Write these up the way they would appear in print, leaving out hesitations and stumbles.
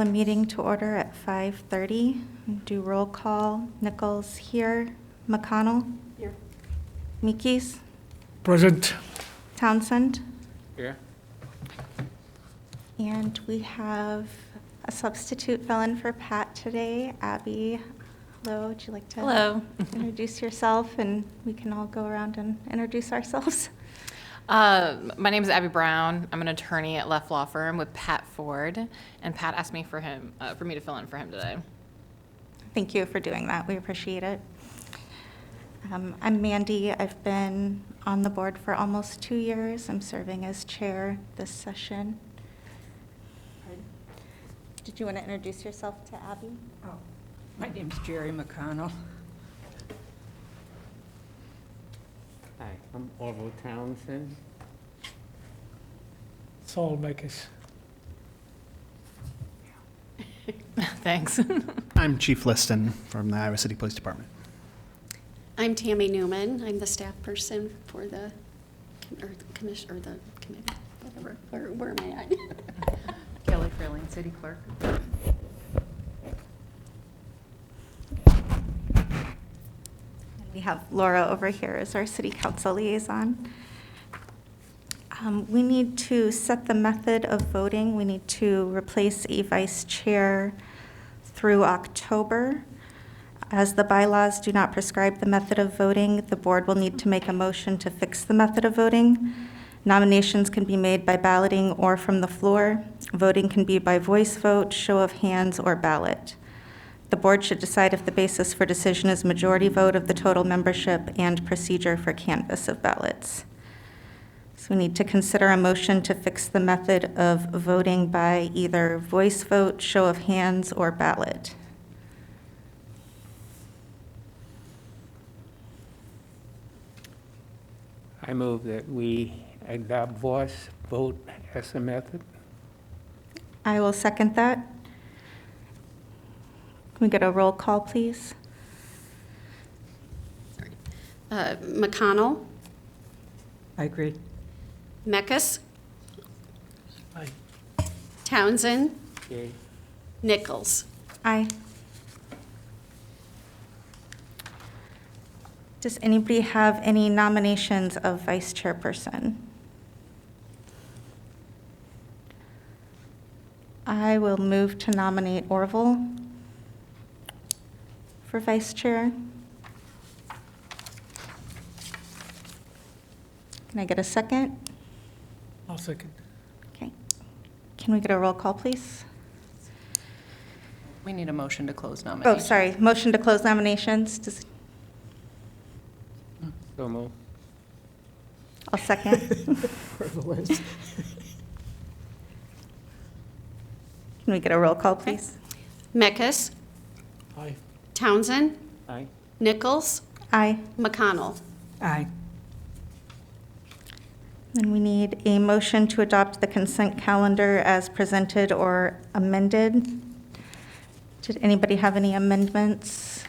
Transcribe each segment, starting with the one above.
the meeting to order at 5:30. Do roll call. Nichols here. McConnell? Here. Meekes? Present. Townsend? Here. And we have a substitute fill-in for Pat today. Abby, hello. Would you like to Hello. introduce yourself, and we can all go around and introduce ourselves? My name is Abby Brown. I'm an attorney at Leff Law Firm with Pat Ford, and Pat asked me for me to fill in for him today. Thank you for doing that. We appreciate it. I'm Mandy. I've been on the board for almost 2 years. I'm serving as chair this session. Did you want to introduce yourself to Abby? Oh, my name's Jerry McConnell. Hi, I'm Orville Townsend. Saul Meckes. Thanks. I'm Chief Liston from the Iowa City Police Department. I'm Tammy Newman. I'm the staff person for the commission or the committee, whatever. Where am I at? Kelly Freeling, City Clerk. We have Laura over here as our city council liaison. We need to set the method of voting. We need to replace a vice chair through October. As the bylaws do not prescribe the method of voting, the board will need to make a motion to fix the method of voting. Nominations can be made by balloting or from the floor. Voting can be by voice vote, show of hands, or ballot. The board should decide if the basis for decision is majority vote of the total membership and procedure for canvass of ballots. So we need to consider a motion to fix the method of voting by either voice vote, show of hands, or ballot. I move that we adopt voice vote as a method. I will second that. Can we get a roll call, please? McConnell, I agree. Meckes, Aye. Townsend, Yay. Nichols. Aye. Does anybody have any nominations of vice chairperson? I will move to nominate Orville for vice chair. Can I get a second? I'll second. Okay. Can we get a roll call, please? We need a motion to close Oh, nominations. sorry. Motion to close nominations. So move. I'll second. For the list. Can we get a roll call, please? Meckes, Aye. Townsend, Aye. Nichols, Aye. McConnell. Aye. Then we need a motion to adopt the consent calendar as presented or amended. Did anybody have any amendments?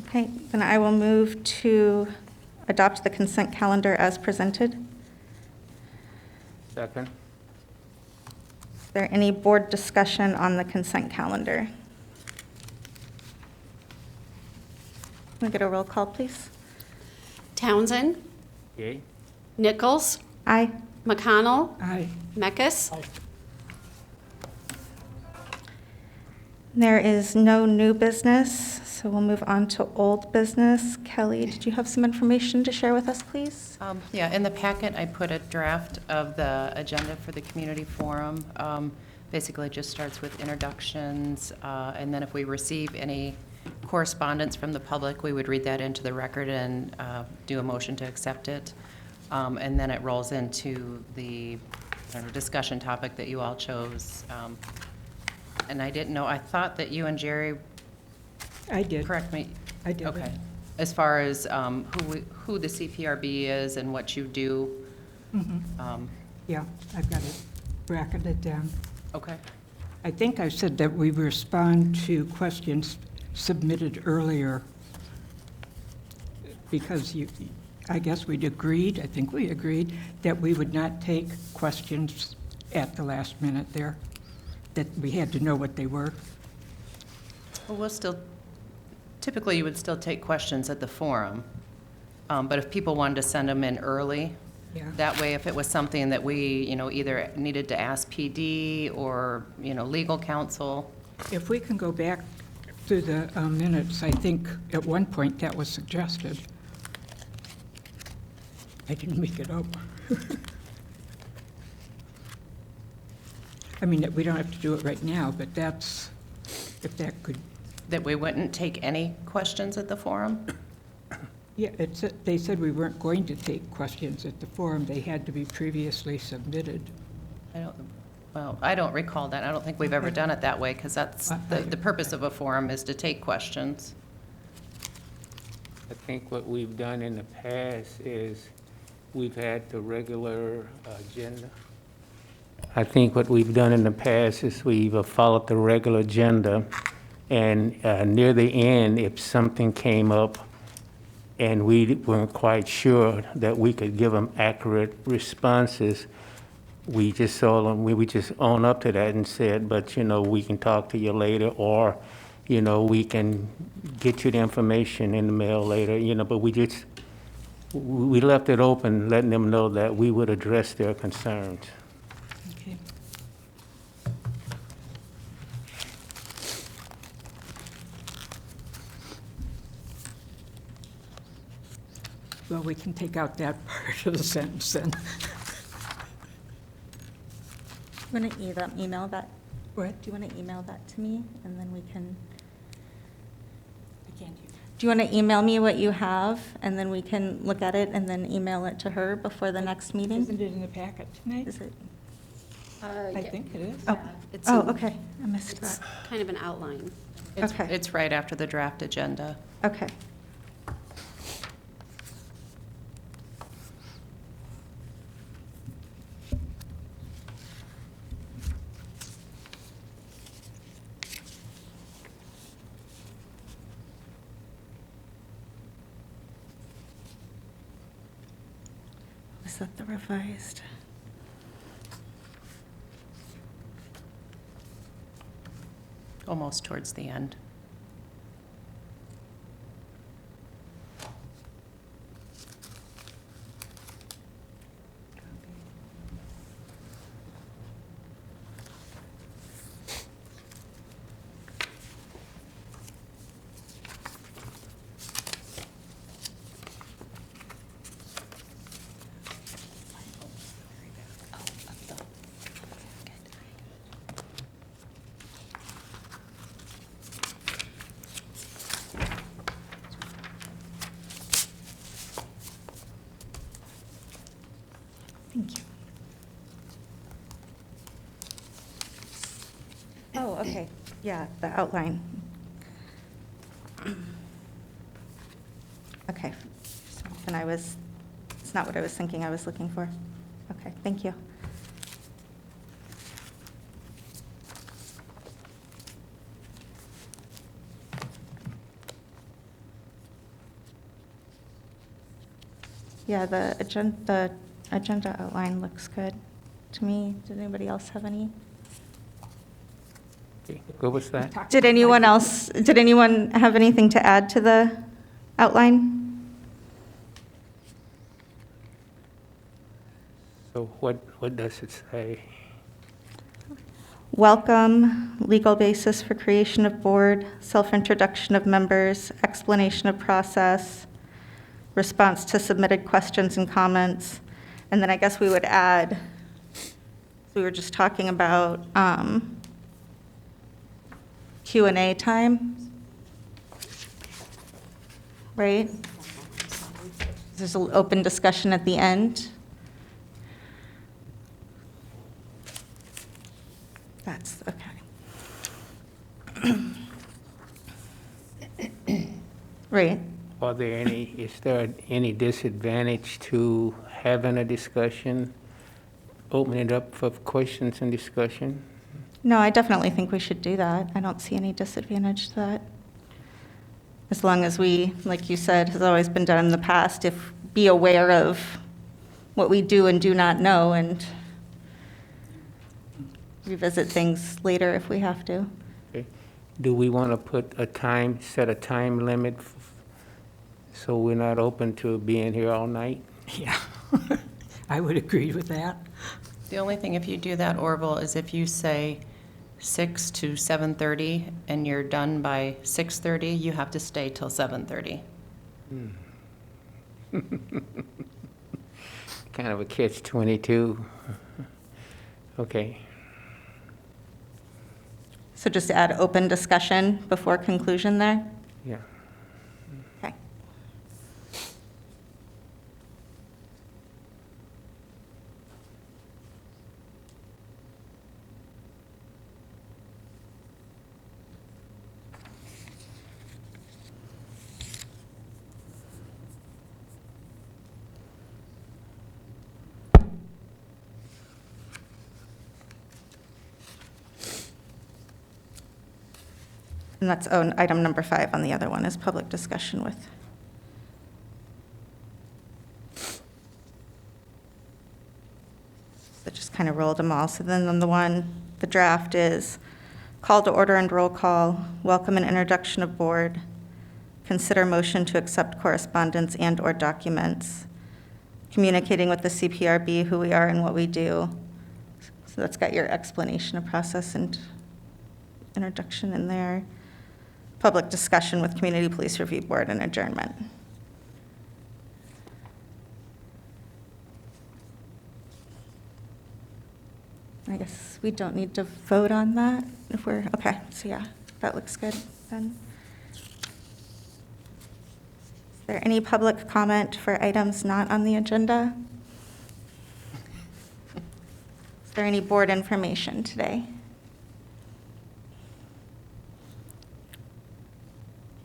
Okay, then I will move to adopt the consent calendar as presented. Second. Is there any board discussion on the consent calendar? Can we get a roll call, please? Townsend, Yay. Nichols, Aye. McConnell, Aye. Meckes. Aye. There is no new business, so we'll move on to old business. Kelly, did you have some information to share with us, please? Yeah, in the packet, I put a draft of the agenda for the community forum. Basically, it just starts with introductions, and then if we receive any correspondence from the public, we would read that into the record and do a motion to accept it. And then it rolls into the discussion topic that you all chose. And I didn't know, I thought that you and Jerry, I did. correct me? I did. Okay. As far as who the CPRB is and what you do? Yeah, I've got it bracketed down. Okay. I think I said that we respond to questions submitted earlier because I guess we'd agreed, I think we agreed, that we would not take questions at the last minute there, that we had to know what they were. Well, we'll still, typically you would still take questions at the forum, but if people wanted to send them in early, Yeah. that way if it was something that we, either needed to ask PD or, legal counsel. If we can go back through the minutes, I think at one point that was suggested. I didn't make it up. I mean, that we don't have to do it right now, but that's, if that could, That we wouldn't take any questions at the forum? yeah, they said we weren't going to take questions at the forum. They had to be previously submitted. I don't recall that. I don't think we've ever Okay. done it that way, because that's, I- the purpose of a forum is to take questions. I think what we've done in the past is we've had the regular agenda. I think what we've done in the past is we've followed the regular agenda, and near the end, if something came up and we weren't quite sure that we could give them accurate responses, we just told them, we just own up to that and said, but, we can talk to you later, or, we can get you the information in the mail later, but we left it open, letting them know that we would address their concerns. Okay. Well, we can take out that part of the sentence then. Want to email that? What? Do you want to email that to me, and then we can? I can't hear. Do you want to email me what you have, and then we can look at it and then email it to her before the next meeting? Isn't it in the packet tonight? Is it? I think it is. Oh, It's oh, in- okay. I missed It's that. kind of an outline. Okay. It's right after the draft agenda. Okay. Was that the revised? Almost towards the end. Thank you. Oh, okay. Yeah, the outline. Okay. And it's not what I was thinking I was looking for. Okay, thank you. Yeah, the agenda outline looks good to me. Did anybody else have any? What was that? Did anyone have anything to add to the outline? So what does it say? Welcome, legal basis for creation of board, self-introduction of members, explanation of process, response to submitted questions and comments. And then I guess we would add, we were just talking about Q&A time, right? There's an open discussion at the end. That's, okay. Right. Is there any disadvantage to having a discussion, opening it up for questions and discussion? No, I definitely think we should do that. I don't see any disadvantage to that. as long as we, like you said, has always been done in the past, if, be aware of what we do and do not know and revisit things later if we have to. Okay. Do we want to put a time, set a time limit so we're not open to being here all night? Yeah, I would agree with that. The only thing, if you do that, Orville, is if you say 6 to 7:30 and you're done by 6:30, you have to stay till 7:30. Kind of a catch-22. Okay. So just to add open discussion before conclusion there? Yeah. Okay. And that's item number 5 on the other one is public discussion with. That just kind of rolled them all. So then on the draft is call to order and roll call, welcome and introduction of board, consider motion to accept correspondence and/or documents, communicating with the CPRB who we are and what we do. So that's got your explanation of process and introduction in there. Public discussion with Community Police Review Board and adjournment. I guess we don't need to vote on that if we're, okay, so yeah, that looks good then. Is there any public comment for items not on the agenda? Is there any board information today?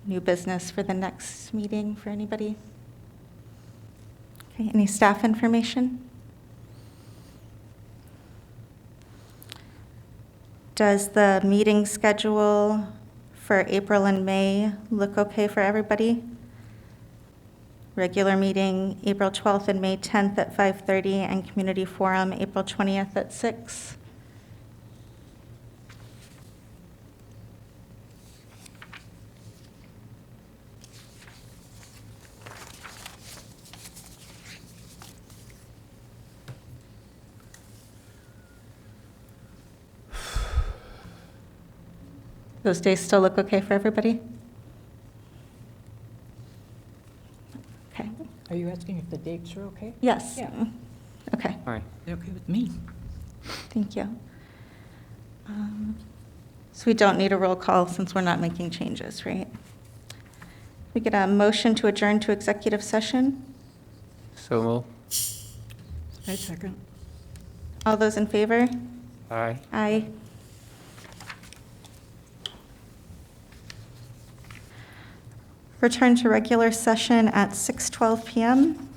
New business for the next meeting for anybody? Okay, any staff information? Does the meeting schedule for April and May look okay for everybody? Regular meeting, April 12th and May 10th at 5:30, and community forum, April 20th at 6. Those days still look okay for everybody? Okay, Are you asking if the dates are okay? yes. Yeah. Okay, All right. They're okay with me. thank you. So we don't need a roll call since we're not making changes, right? We get a motion to adjourn to executive session. So move. I second. All those in favor? Aye. Aye. Return to regular session at 6:12 PM.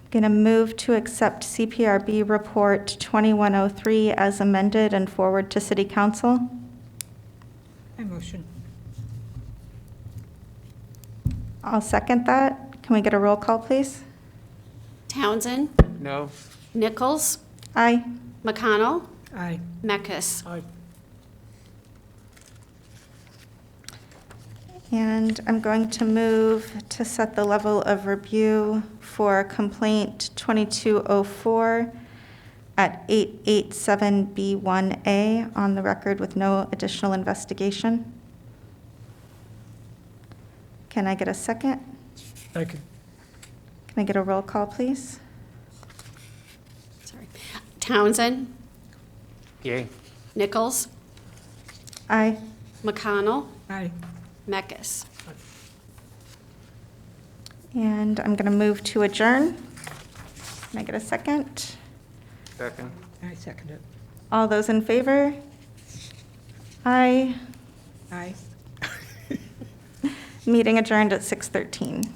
Going to move to accept CPRB Report 2103 as amended and forward to City Council. I motion. I'll second that. Can we get a roll call, please? Townsend, No? Nichols, Aye. McConnell, Aye. Mekis. Aye. And I'm going to move to set the level of review for complaint 2204 at 887B1A on the record with no additional investigation. Can I get a second? Second. Can I get a roll call, please? Sorry. Townsend, Yay. Nichols, Aye. McConnell, Aye. Mekis. And I'm going to move to adjourn. Can I get a second? Second. I second it. All those in favor? Aye. Aye. Meeting adjourned at 6:13.